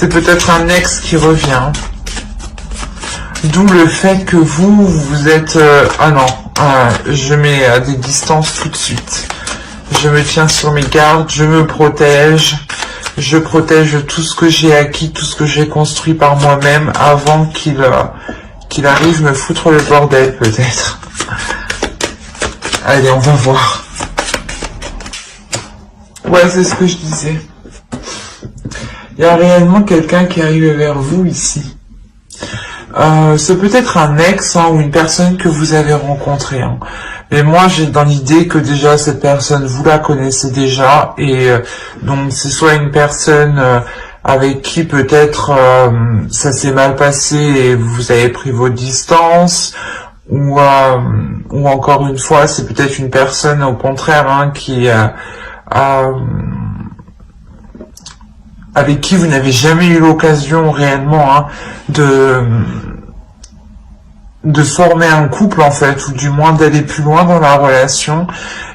C'est peut-être un ex qui revient. D'où le fait que vous êtes... ah non, je mets à des distances tout de suite. Je me tiens sur mes gardes, je me protège. Je protège tout ce que j'ai acquis, tout ce que j'ai construit par moi-même avant qu'il arrive me foutre le bordel, peut-être. Allez, on va voir. Ouais, c'est ce que je disais. Il y a réellement quelqu'un qui arrive vers vous ici. C'est peut-être un ex ou une personne que vous avez rencontrée. Mais moi, j'ai dans l'idée que déjà, cette personne, vous la connaissez déjà. Et donc, c'est soit une personne avec qui peut-être ça s'est mal passé et vous avez pris vos distances. Ou encore une fois, c'est peut-être une personne, au contraire, qui... avec qui vous n'avez jamais eu l'occasion réellement de former un couple en fait, ou du moins d'aller plus loin dans la relation.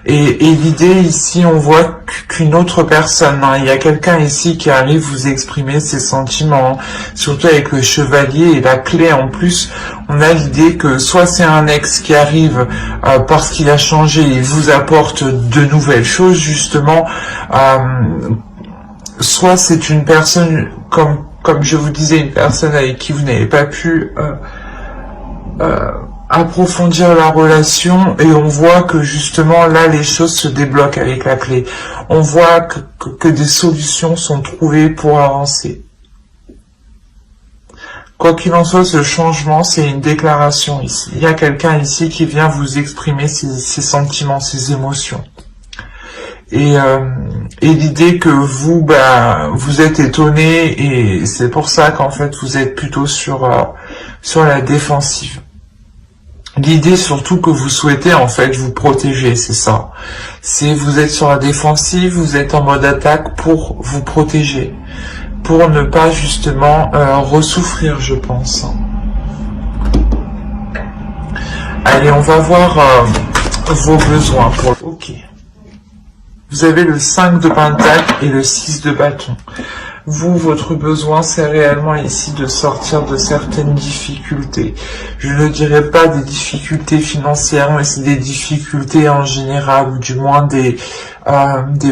Et l'idée ici, on voit qu'une autre personne, il y a quelqu'un ici qui arrive vous exprimer ses sentiments, surtout avec le chevalier et la clé en plus. On a l'idée que soit c'est un ex qui arrive parce qu'il a changé et vous apporte de nouvelles choses justement, soit c'est une personne, comme je vous disais, une personne avec qui vous n'avez pas pu approfondir la relation, et on voit que justement là les choses se débloquent avec la clé. On voit que des solutions sont trouvées pour avancer. Quoi qu'il en soit, ce changement, c'est une déclaration ici. Il y a quelqu'un ici qui vient vous exprimer ses sentiments, ses émotions. Et l'idée que vous êtes étonné, et c'est pour ça qu'en fait vous êtes plutôt sur la défensive. L'idée surtout que vous souhaitez en fait vous protéger, c'est ça. Vous êtes sur la défensive, vous êtes en mode attaque pour vous protéger, pour ne pas justement ressouffrir, je pense. Allez, on va voir vos besoins. Ok. Vous avez le 5 de pentacle et le 6 de bâton. Vous, votre besoin, c'est réellement ici de sortir de certaines difficultés. Je ne dirais pas des difficultés financières, mais c'est des difficultés en général, ou du moins des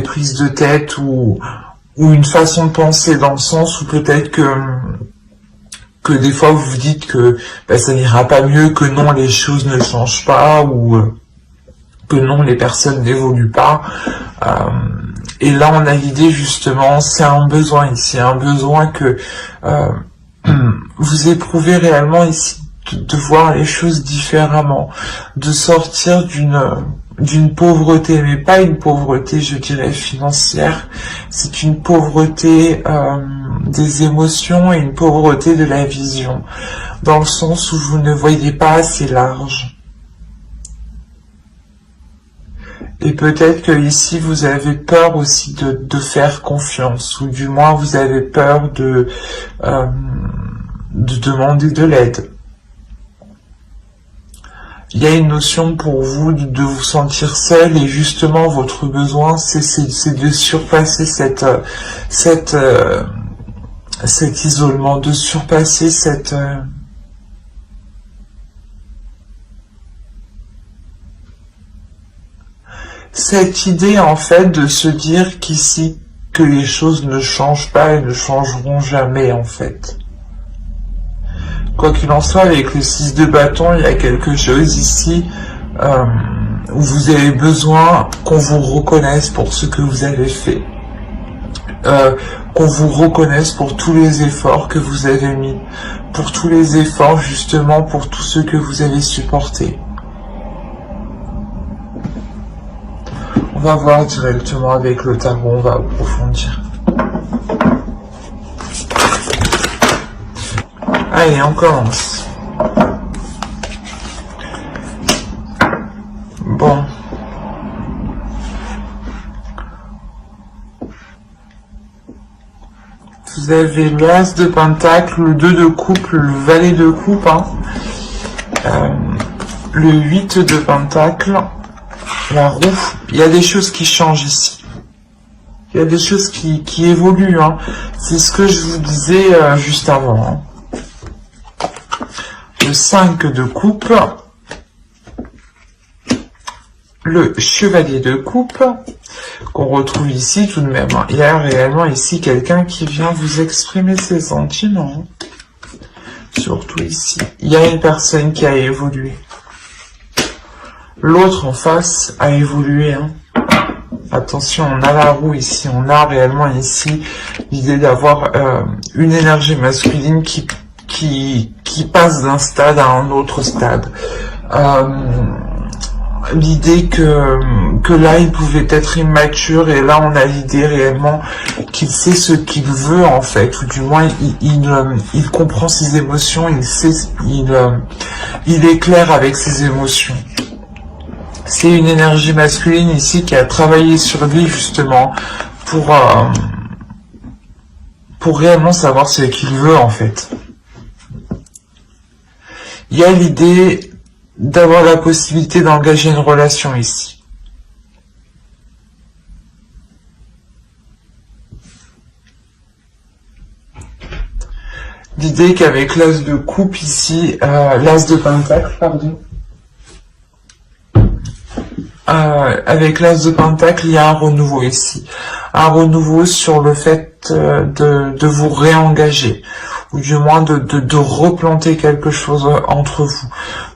prises de tête, ou une façon de penser, dans le sens où peut-être que des fois vous vous dites que ça n'ira pas mieux, que non, les choses ne changent pas, ou que non, les personnes n'évoluent pas. Et là, on a l'idée, justement, c'est un besoin ici, un besoin que vous éprouvez réellement ici, de voir les choses différemment, de sortir d'une pauvreté, mais pas une pauvreté, je dirais, financière, c'est une pauvreté des émotions et une pauvreté de la vision, dans le sens où vous ne voyez pas assez large. Et peut-être que ici vous avez peur aussi de faire confiance, ou du moins vous avez peur de demander de l'aide. Il y a une notion pour vous de vous sentir seul, et justement votre besoin c'est de surpasser cet isolement, de surpasser cette idée en fait de se dire qu'ici, que les choses ne changent pas et ne changeront jamais en fait. Quoi qu'il en soit, avec le 6 de bâton, il y a quelque chose ici où vous avez besoin qu'on vous reconnaisse pour ce que vous avez fait. Qu'on vous reconnaisse pour tous les efforts que vous avez mis, pour tous les efforts justement, pour tout ce que vous avez supporté. On va voir directement avec le tarot, on va approfondir. Allez, on commence. Bon. Vous avez l'as de pentacle, le 2 de coupe, le valet de coupe, le 8 de pentacle, la roue. Il y a des choses qui changent ici. Il y a des choses qui évoluent, hein. C'est ce que je vous disais juste avant. Hein. Le 5 de coupe, le chevalier de coupe, qu'on retrouve ici tout de même. Hein. Il y a réellement ici quelqu'un qui vient vous exprimer ses sentiments. Surtout ici. Il y a une personne qui a évolué. L'autre en face a évolué. Hein. Attention, on a la roue ici. On a réellement ici l'idée d'avoir une énergie masculine qui passe d'un stade à un autre stade. L'idée que là il pouvait être immature et là on a l'idée réellement qu'il sait ce qu'il veut en fait, ou du moins il comprend ses émotions, il est clair avec ses émotions. C'est une énergie masculine ici qui a travaillé sur lui justement pour réellement savoir ce qu'il veut en fait. Il y a l'idée d'avoir la possibilité d'engager une relation ici. L'idée qu'avec l'as de coupe ici, l'as de pentacle, pardon. Avec l'as de pentacle, il y a un renouveau ici. Un renouveau sur le fait de vous réengager. Ou du moins de replanter quelque chose entre vous,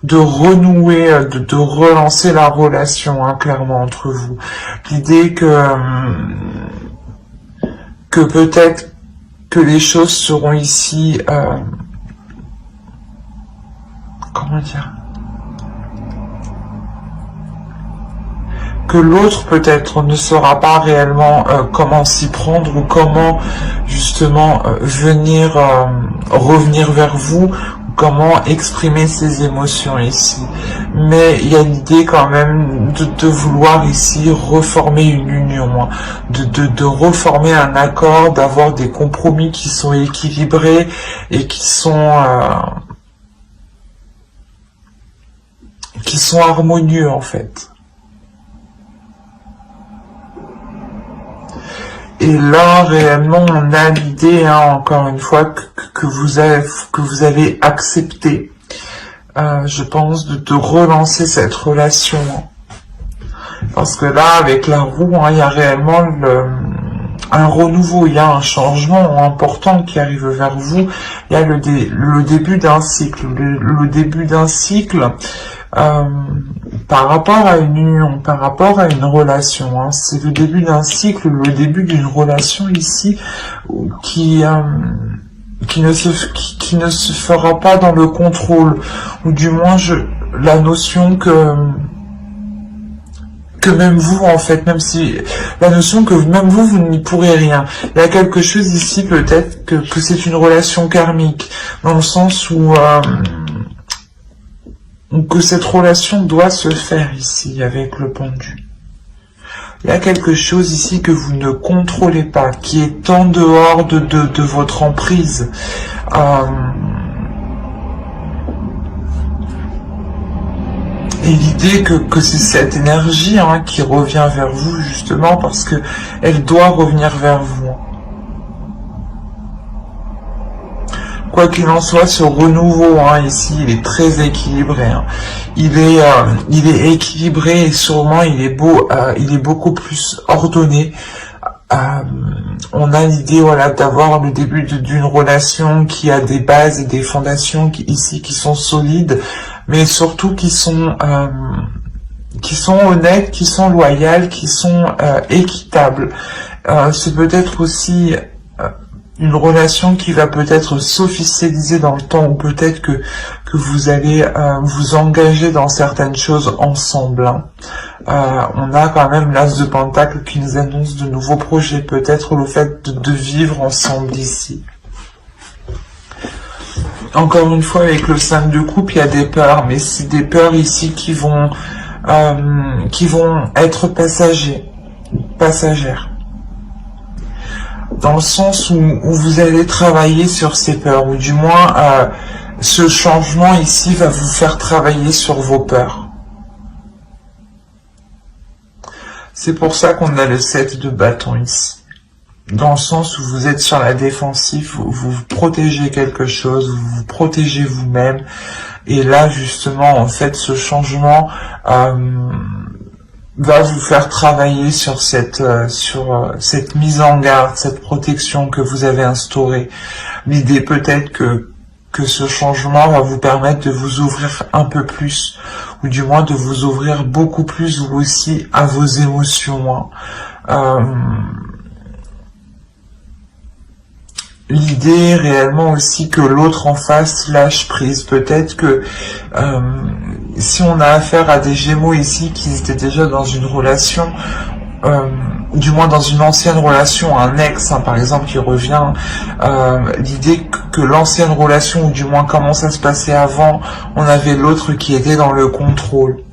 de renouer, de relancer la relation, hein, clairement, entre vous. L'idée que peut-être que les choses seront ici, comment dire, que l'autre peut-être ne saura pas réellement comment s'y prendre ou comment justement venir revenir vers vous, ou comment exprimer ses émotions ici. Mais il y a l'idée quand même de vouloir ici reformer une union, hein, de reformer un accord, d'avoir des compromis qui sont équilibrés et qui sont harmonieux en fait. Et là, réellement, on a l'idée, hein, encore une fois, que vous avez accepté, je pense, de relancer cette relation. Parce que là, avec la roue, hein, il y a réellement un renouveau, il y a un changement important qui arrive vers vous. Il y a le début d'un cycle. Le début d'un cycle... par rapport à une union, par rapport à une relation, hein, c'est le début d'un cycle, le début d'une relation ici qui ne se fera pas dans le contrôle, ou du moins la notion que même vous en fait, même si la notion que même vous n'y pourrez rien. Il y a quelque chose ici peut-être que c'est une relation karmique, dans le sens où que cette relation doit se faire ici avec le pendu. Il y a quelque chose ici que vous ne contrôlez pas, qui est en dehors de votre emprise. Et l'idée que c'est cette énergie, hein, qui revient vers vous justement parce que elle doit revenir vers vous. Quoi qu'il en soit, ce renouveau, hein, ici, il est très équilibré. Hein. Il est équilibré et sûrement il est beaucoup plus ordonné. On a l'idée, voilà, d'avoir le début d'une relation qui a des bases et des fondations ici qui sont solides, mais surtout qui sont honnêtes, qui sont loyales, qui sont équitables. C'est peut-être aussi une relation qui va peut-être s'officialiser dans le temps, ou peut-être que vous allez vous engager dans certaines choses ensemble. Hein. On a quand même l'as de pentacle qui nous annonce de nouveaux projets, peut-être le fait de vivre ensemble ici. Encore une fois, avec le 5 de coupe, il y a des peurs, mais c'est des peurs ici qui vont être passagères. Dans le sens où vous allez travailler sur ces peurs, ou du moins ce changement ici va vous faire travailler sur vos peurs. C'est pour ça qu'on a le 7 de bâton ici. dans le sens où vous êtes sur la défensive, vous protégez quelque chose, vous vous protégez vous-même. Et là, justement, en fait, ce changement va vous faire travailler sur cette mise en garde, cette protection que vous avez instaurée. L'idée peut-être que ce changement va vous permettre de vous ouvrir un peu plus, ou du moins de vous ouvrir beaucoup plus vous aussi à vos émotions. L'idée est réellement aussi que l'autre en face lâche prise. Peut-être que si on a affaire à des Gémeaux ici qui étaient déjà dans une relation, du moins dans une ancienne relation, un ex par exemple qui revient, l'idée que l'ancienne relation, ou du moins comment ça se passait avant, on avait l'autre qui était dans le contrôle,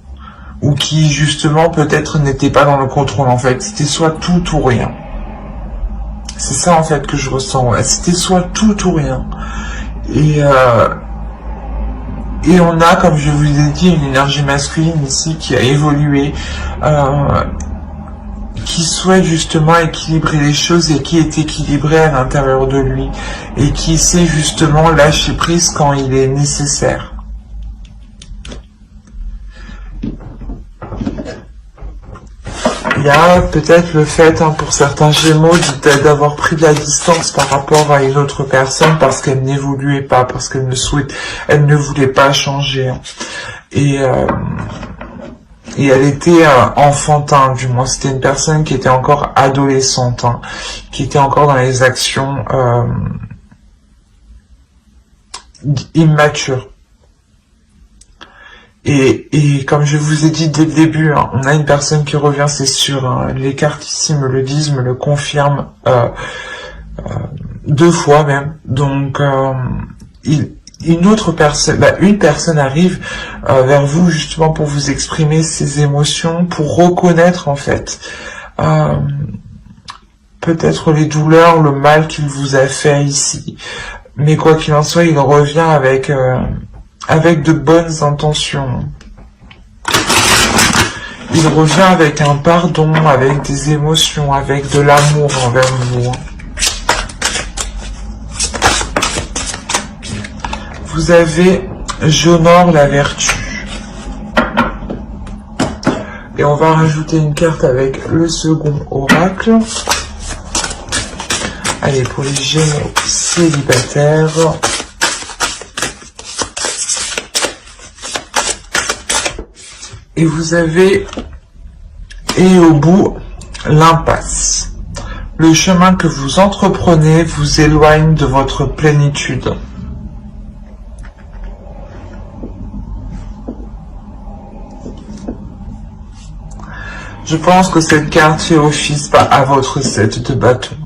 ou qui justement peut-être n'était pas dans le contrôle en fait, c'était soit tout ou rien. C'est ça en fait que je ressens, ouais. C'était soit tout ou rien. Et on a, comme je vous ai dit, une énergie masculine ici qui a évolué, qui souhaite justement équilibrer les choses et qui est équilibré à l'intérieur de lui et qui sait justement lâcher prise quand il est nécessaire. Il y a peut-être le fait pour certains Gémeaux d'avoir pris de la distance par rapport à une autre personne parce qu'elle n'évoluait pas, parce qu'elle ne voulait pas changer. Et elle était enfantin, du moins c'était une personne qui était encore adolescente, qui était encore dans les actions immatures. Et comme je vous ai dit dès le début, on a une personne qui revient, c'est sûr. Les cartes ici me le disent, me le confirment 2 fois même. Donc une personne arrive vers vous justement pour vous exprimer ses émotions, pour reconnaître en fait peut-être les douleurs, le mal qu'il vous a fait ici. Mais quoi qu'il en soit, il revient avec de bonnes intentions. Il revient avec un pardon, avec des émotions, avec de l'amour envers vous. Vous avez « J'honore la vertu ». Et on va rajouter une carte avec le second oracle. Allez, pour les Gémeaux célibataires. Et vous avez, et au bout, l'impasse. Le chemin que vous entreprenez vous éloigne de votre plénitude. Je pense que cette carte fait office à votre 7 de bâton.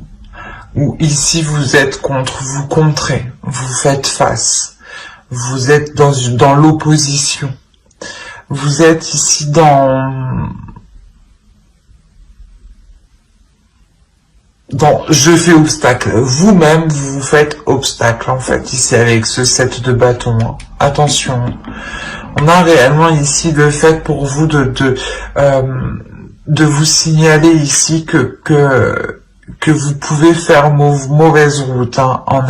Où ici vous êtes vous contrez, vous faites face. Vous êtes dans l'opposition. Vous êtes ici dans je fais obstacle. Vous-même, vous faites obstacle, en fait, ici, avec ce 7 de bâton. Attention. On a réellement ici le fait pour vous de vous signaler ici que vous pouvez faire mauvaise route, en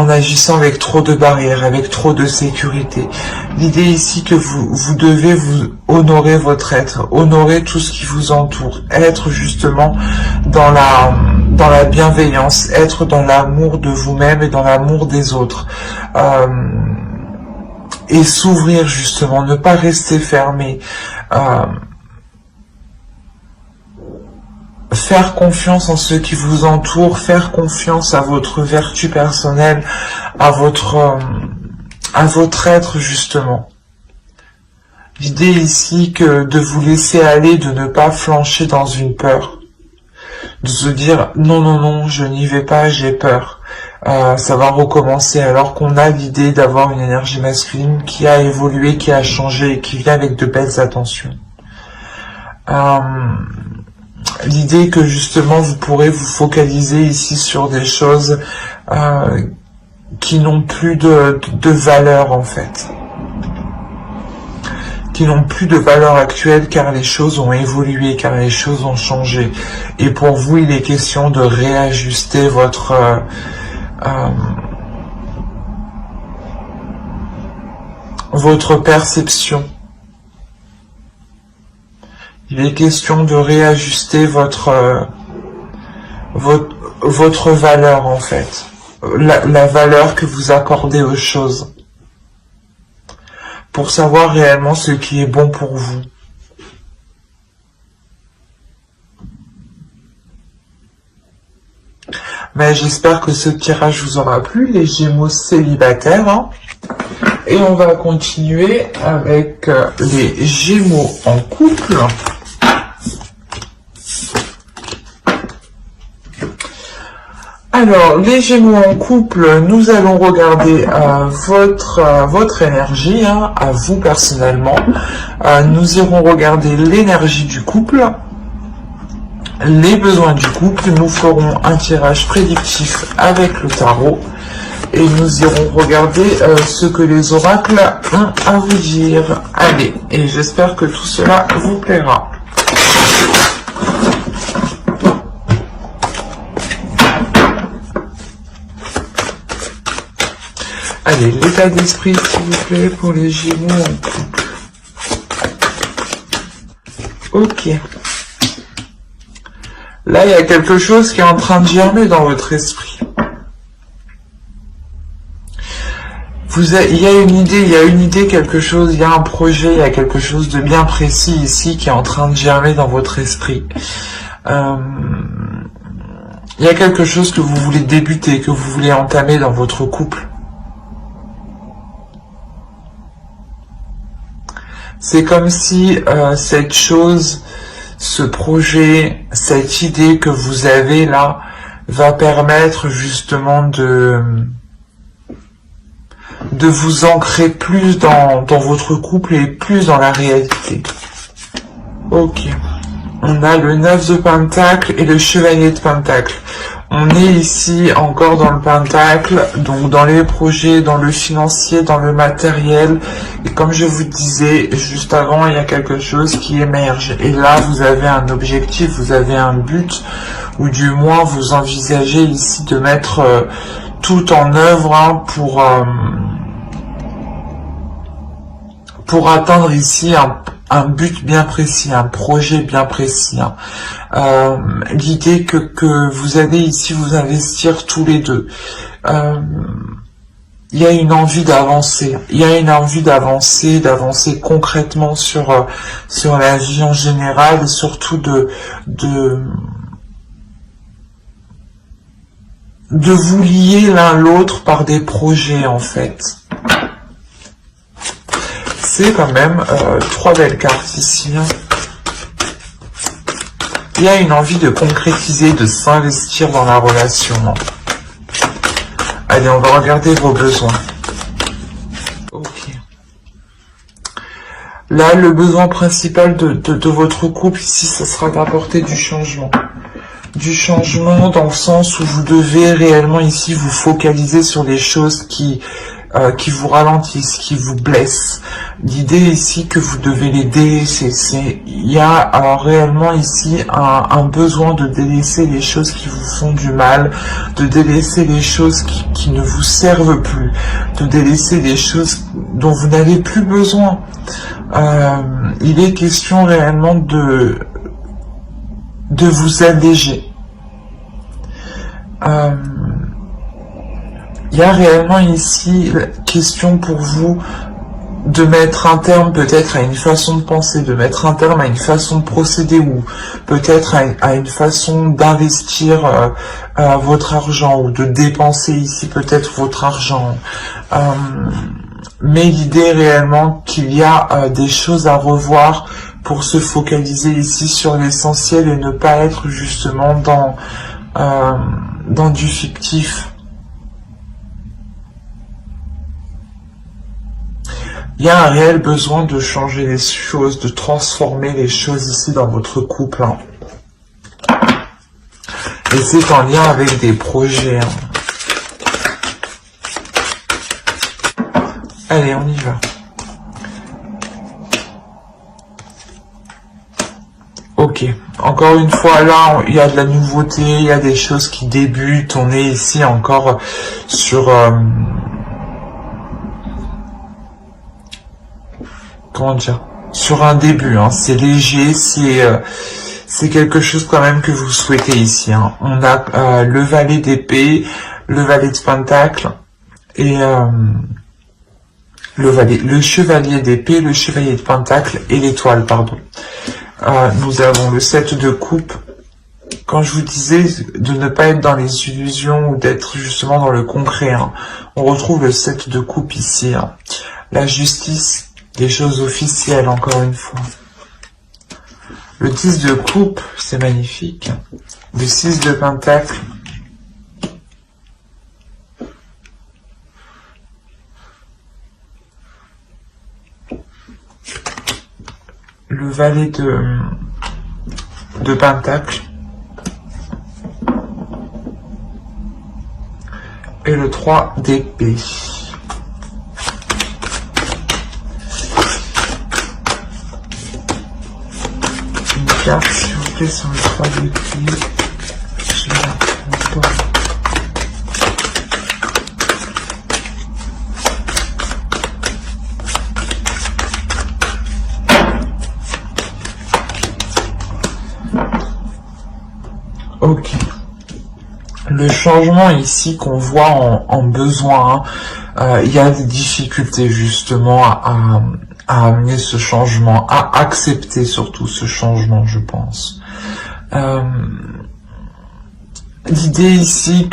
agissant avec trop de barrières, avec trop de sécurité. L'idée ici que vous devez vous honorer votre être, honorer tout ce qui vous entoure, être justement dans la bienveillance, être dans l'amour de vous-même et dans l'amour des autres. Et s'ouvrir justement, ne pas rester fermé. Faire confiance en ceux qui vous entourent, faire confiance à votre vertu personnelle, à votre être justement. L'idée ici que de vous laisser aller, de ne pas flancher dans une peur, de se dire non non non, je n'y vais pas, j'ai peur, ça va recommencer, alors qu'on a l'idée d'avoir une énergie masculine qui a évolué, qui a changé et qui vient avec de belles attentions. L'idée que justement vous pourrez vous focaliser ici sur des choses qui n'ont plus de valeur en fait, qui n'ont plus de valeur actuelle car les choses ont évolué, car les choses ont changé. Et pour vous, il est question de réajuster votre perception. Il est question de réajuster votre valeur en fait, la valeur que vous accordez aux choses, pour savoir réellement ce qui est bon pour vous. Mais j'espère que ce tirage vous aura plu, les Gémeaux célibataires. Hein. Et on va continuer avec les Gémeaux en couple. Alors, les Gémeaux en couple, nous allons regarder votre énergie, hein, à vous personnellement. Nous irons regarder l'énergie du couple, les besoins du couple. Nous ferons un tirage prédictif avec le tarot. Et nous irons regarder ce que les oracles ont à vous dire. Allez, et j'espère que tout cela vous plaira. Allez, l'état d'esprit, s'il vous plaît, pour les Gémeaux en couple. Ok. Là, il y a quelque chose qui est en train de germer dans votre esprit. Il y a une idée, quelque chose, il y a un projet, il y a quelque chose de bien précis ici qui est en train de germer dans votre esprit. Il y a quelque chose que vous voulez débuter, que vous voulez entamer dans votre couple. C'est comme si cette chose, ce projet, cette idée que vous avez là, va permettre justement de vous ancrer plus dans votre couple et plus dans la réalité. Ok. On a le 9 de Pentacle et le Chevalier de Pentacle. On est ici encore dans le Pentacle, donc dans les projets, dans le financier, dans le matériel. Et comme je vous disais juste avant, il y a quelque chose qui émerge. Et là, vous avez un objectif, vous avez un but, ou du moins vous envisagez ici de mettre tout en œuvre, hein, pour atteindre ici un but bien précis, un projet bien précis. Hein. L'idée que vous allez ici vous investir tous les deux. Il y a une envie d'avancer. Il y a une envie d'avancer concrètement sur la vie en général et surtout de vous lier l'un l'autre par des projets en fait. C'est quand même 3 belles cartes ici. Hein. Il y a une envie de concrétiser, de s'investir dans la relation. Hein. Allez, on va regarder vos besoins. Ok. Là, le besoin principal de votre couple ici, ça sera d'apporter du changement. Du changement dans le sens où vous devez réellement ici vous focaliser sur les choses qui vous ralentissent, qui vous blessent. L'idée ici que vous devez les délaisser. Il y a réellement ici un besoin de délaisser les choses qui vous font du mal, de délaisser les choses qui ne vous servent plus, de délaisser les choses dont vous n'avez plus besoin. Il est question réellement de vous alléger. Il y a réellement ici question pour vous de mettre un terme peut-être à une façon de penser, de mettre un terme à une façon de procéder ou peut-être à une façon d'investir votre argent ou de dépenser ici peut-être votre argent. Mais l'idée réellement qu'il y a des choses à revoir pour se focaliser ici sur l'essentiel et ne pas être justement dans du fictif. Il y a un réel besoin de changer les choses, de transformer les choses ici dans votre couple. Hein. Et c'est en lien avec des projets. Hein. Allez, on y va. Ok, encore une fois, là, il y a de la nouveauté, il y a des choses qui débutent, on est ici encore sur... comment dire? Sur un début, hein. C'est léger, c'est quelque chose quand même que vous souhaitez ici, hein. On a le valet d'épée, le valet de pentacle, et le chevalier d'épée, le chevalier de pentacle et l'étoile, pardon. Nous avons le 7 de coupe. Quand je vous disais de ne pas être dans les illusions ou d'être justement dans le concret, hein, on retrouve le 7 de coupe ici. Hein. La justice, des choses officielles, encore une fois. Le 10 de coupe, c'est magnifique. Le 6 de pentacle. Le valet de pentacle. Et le 3 d'épée. Une carte, s'il vous plaît, sur le 3 d'épée. Je la prends pas. Ok. Le changement ici qu'on voit en besoin, il y a des difficultés justement à amener ce changement, à accepter surtout ce changement, je pense. L'idée ici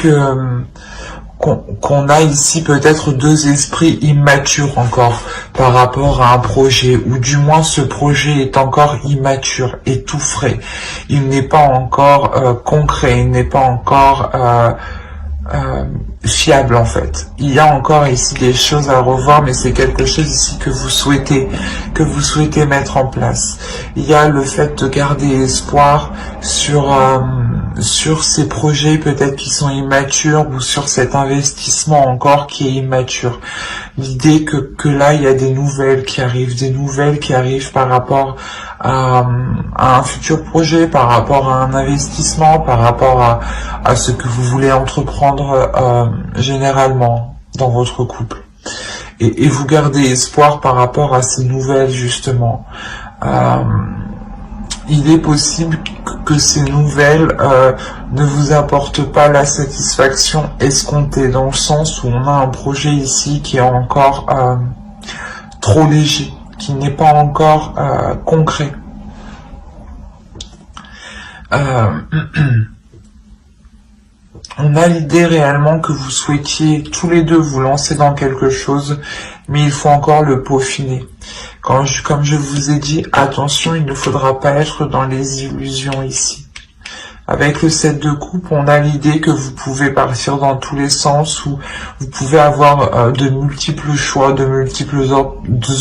qu'on a ici peut-être deux esprits immatures encore par rapport à un projet, ou du moins ce projet est encore immature et tout frais. Il n'est pas encore concret, il n'est pas encore fiable en fait. Il y a encore ici des choses à revoir, mais c'est quelque chose ici que vous souhaitez mettre en place. Il y a le fait de garder espoir sur ces projets peut-être qui sont immatures, ou sur cet investissement encore qui est immature. L'idée que là il y a des nouvelles qui arrivent par rapport à un futur projet, par rapport à un investissement, par rapport à ce que vous voulez entreprendre généralement dans votre couple. Et vous gardez espoir par rapport à ces nouvelles justement. Il est possible que ces nouvelles ne vous apportent pas la satisfaction escomptée, dans le sens où on a un projet ici qui est encore trop léger, qui n'est pas encore concret. On a l'idée réellement que vous souhaitiez tous les deux vous lancer dans quelque chose, mais il faut encore le peaufiner. Comme je vous ai dit, attention, il ne faudra pas être dans les illusions ici. Avec le 7 de coupe, on a l'idée que vous pouvez partir dans tous les sens, ou vous pouvez avoir de multiples choix, de multiples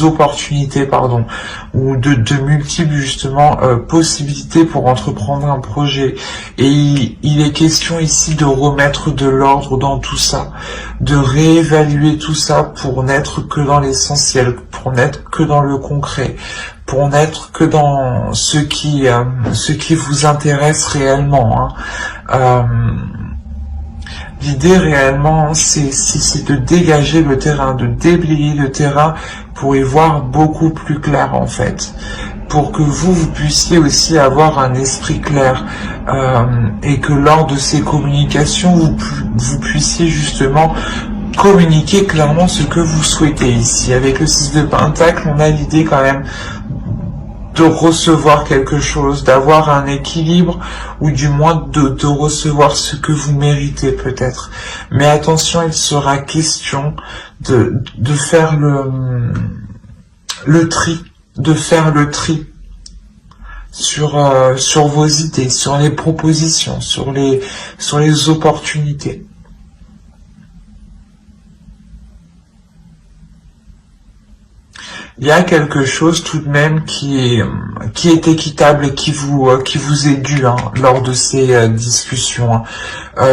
opportunités, pardon, ou de multiples justement possibilités pour entreprendre un projet. Et il est question ici de remettre de l'ordre dans tout ça, de réévaluer tout ça pour n'être que dans l'essentiel, pour n'être que dans le concret, pour n'être que dans ce qui vous intéresse réellement. Hein. L'idée réellement, c'est de dégager le terrain, de déblayer le terrain pour y voir beaucoup plus clair en fait. Pour que vous puissiez aussi avoir un esprit clair et que lors de ces communications, vous puissiez justement communiquer clairement ce que vous souhaitez ici. Avec le 6 de pentacle, on a l'idée quand même de recevoir quelque chose, d'avoir un équilibre, ou du moins de recevoir ce que vous méritez peut-être. Mais attention, il sera question de faire le tri, sur vos idées, sur les propositions, sur les opportunités. Il y a quelque chose tout de même qui est équitable et qui vous est dû lors de ces discussions.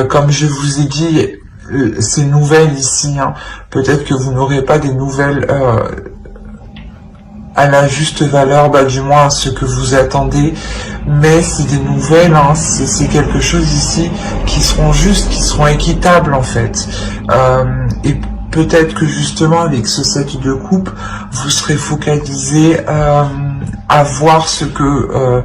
Comme je vous ai dit, ces nouvelles ici, peut-être que vous n'aurez pas des nouvelles à la juste valeur, du moins à ce que vous attendez, mais c'est des nouvelles, hein, c'est quelque chose ici qui seront justes, qui seront équitables en fait. Et peut-être que justement avec ce 7 de coupe, vous serez focalisé à voir ce que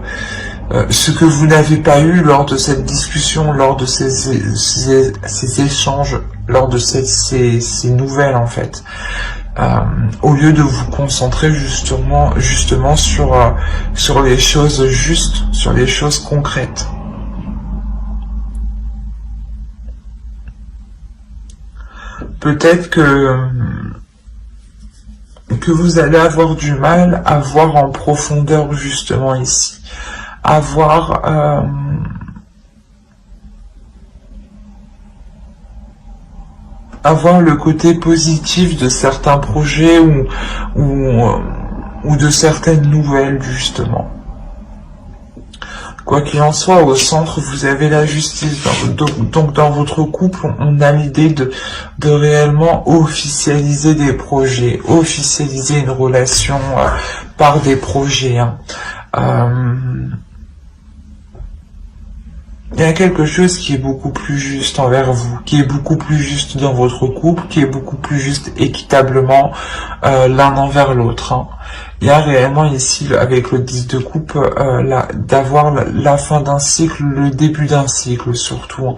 vous n'avez pas eu lors de cette discussion, lors de ces échanges, lors de ces nouvelles en fait. Au lieu de vous concentrer justement sur les choses justes, sur les choses concrètes. Peut-être que vous allez avoir du mal à voir en profondeur justement ici, à voir le côté positif de certains projets ou de certaines nouvelles justement. Quoi qu'il en soit, au centre, vous avez la justice. Donc dans votre couple, on a l'idée de réellement officialiser des projets, officialiser une relation par des projets. Hein. Il y a quelque chose qui est beaucoup plus juste envers vous, qui est beaucoup plus juste dans votre couple, qui est beaucoup plus juste équitablement l'un envers l'autre. Hein. Il y a réellement ici, avec le 10 de coupe, d'avoir la fin d'un cycle, le début d'un cycle surtout. Hein.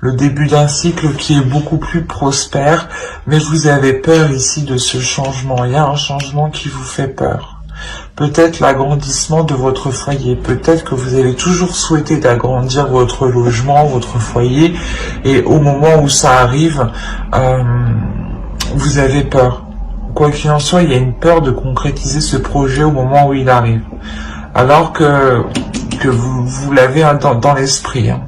Le début d'un cycle qui est beaucoup plus prospère, mais vous avez peur ici de ce changement. Il y a un changement qui vous fait peur. Peut-être l'agrandissement de votre foyer, peut-être que vous avez toujours souhaité d'agrandir votre logement, votre foyer, et au moment où ça arrive, vous avez peur. Quoi qu'il en soit, il y a une peur de concrétiser ce projet au moment où il arrive, alors que vous l'avez dans l'esprit. Hein.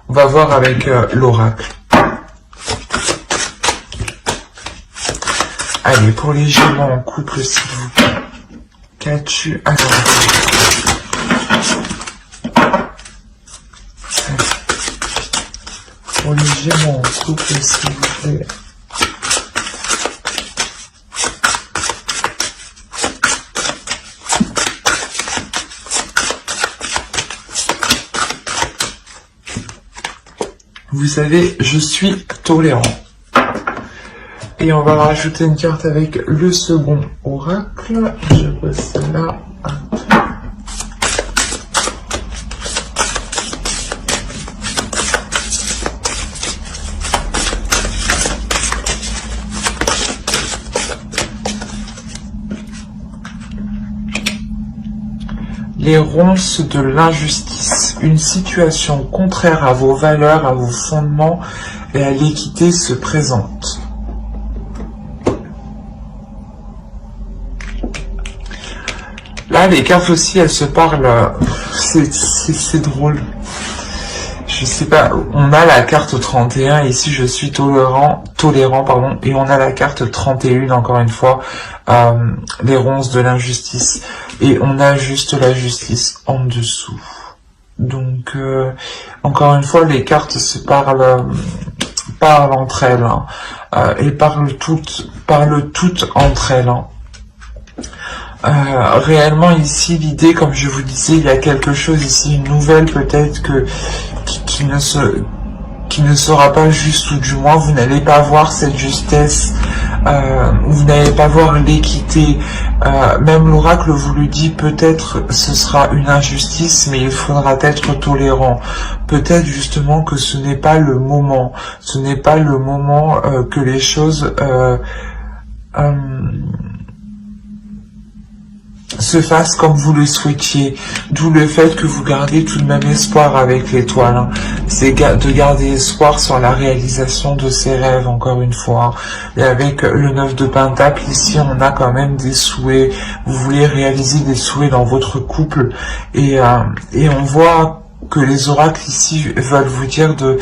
On va voir avec l'oracle. Allez, pour les Gémeaux en couple, s'il vous plaît. Qu'as-tu à dire? Pour les Gémeaux en couple, s'il vous plaît. Vous savez, je suis tolérant. Et on va rajouter une carte avec le second oracle. Je pose celle-là. Les ronces de l'injustice. Une situation contraire à vos valeurs, à vos fondements et à l'équité se présente. Là, les cartes aussi, elles se parlent. C'est drôle. Je sais pas. On a la carte 31. Ici, je suis tolérant, pardon. Et on a la carte 31, encore une fois. Les ronces de l'injustice. Et on a juste la justice en dessous. Donc, encore une fois, les cartes se parlent entre elles. Hein, et parlent toutes entre elles. Hein. Réellement ici l'idée, comme je vous disais, il y a quelque chose ici, une nouvelle peut-être qui ne sera pas juste, ou du moins vous n'allez pas voir cette justesse, vous n'allez pas voir l'équité. Même l'oracle vous le dit, peut-être ce sera une injustice, mais il faudra être tolérant. Peut-être justement que ce n'est pas le moment, que les choses se fasse comme vous le souhaitiez, d'où le fait que vous gardez tout de même espoir avec l'étoile. Hein. C'est de garder espoir sur la réalisation de ses rêves, encore une fois. Et avec le 9 de Pentacle, ici, on a quand même des souhaits. Vous voulez réaliser des souhaits dans votre couple. Et on voit que les oracles ici veulent vous dire de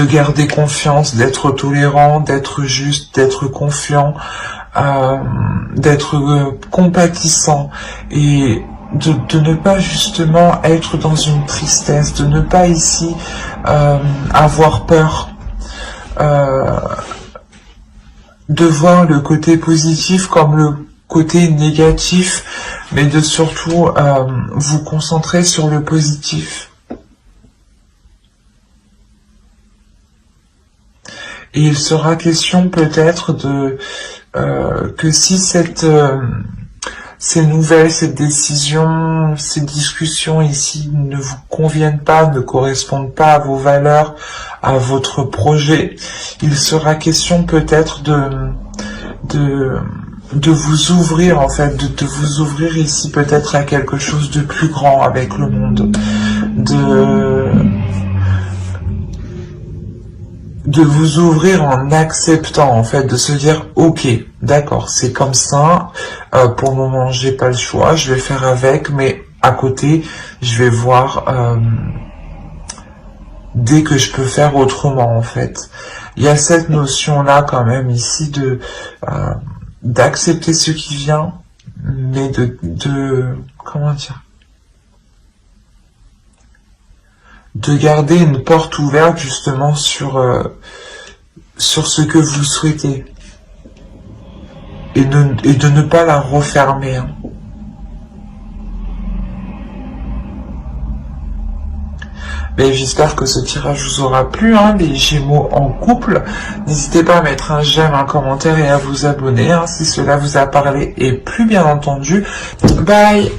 garder confiance, d'être tolérant, d'être juste, d'être confiant, d'être compatissant et de ne pas justement être dans une tristesse, de ne pas ici avoir peur, de voir le côté positif comme le côté négatif, mais de surtout vous concentrer sur le positif. Et il sera question peut-être de que si ces nouvelles, cette décision, ces discussions ici ne vous conviennent pas, ne correspondent pas à vos valeurs, à votre projet, il sera question peut-être de vous ouvrir en fait, de vous ouvrir ici peut-être à quelque chose de plus grand avec le monde, de vous ouvrir en acceptant en fait, de se dire ok, d'accord, c'est comme ça, pour le moment j'ai pas le choix, je vais faire avec, mais à côté je vais voir dès que je peux faire autrement en fait. Il y a cette notion là quand même ici de d'accepter ce qui vient, mais de comment dire, de garder une porte ouverte justement sur ce que vous souhaitez et de ne pas la refermer. Hein. Mais j'espère que ce tirage vous aura plu, hein, les Gémeaux en couple. N'hésitez pas à mettre un j'aime, un commentaire et à vous abonner hein, si cela vous a parlé et plus bien entendu. Bye!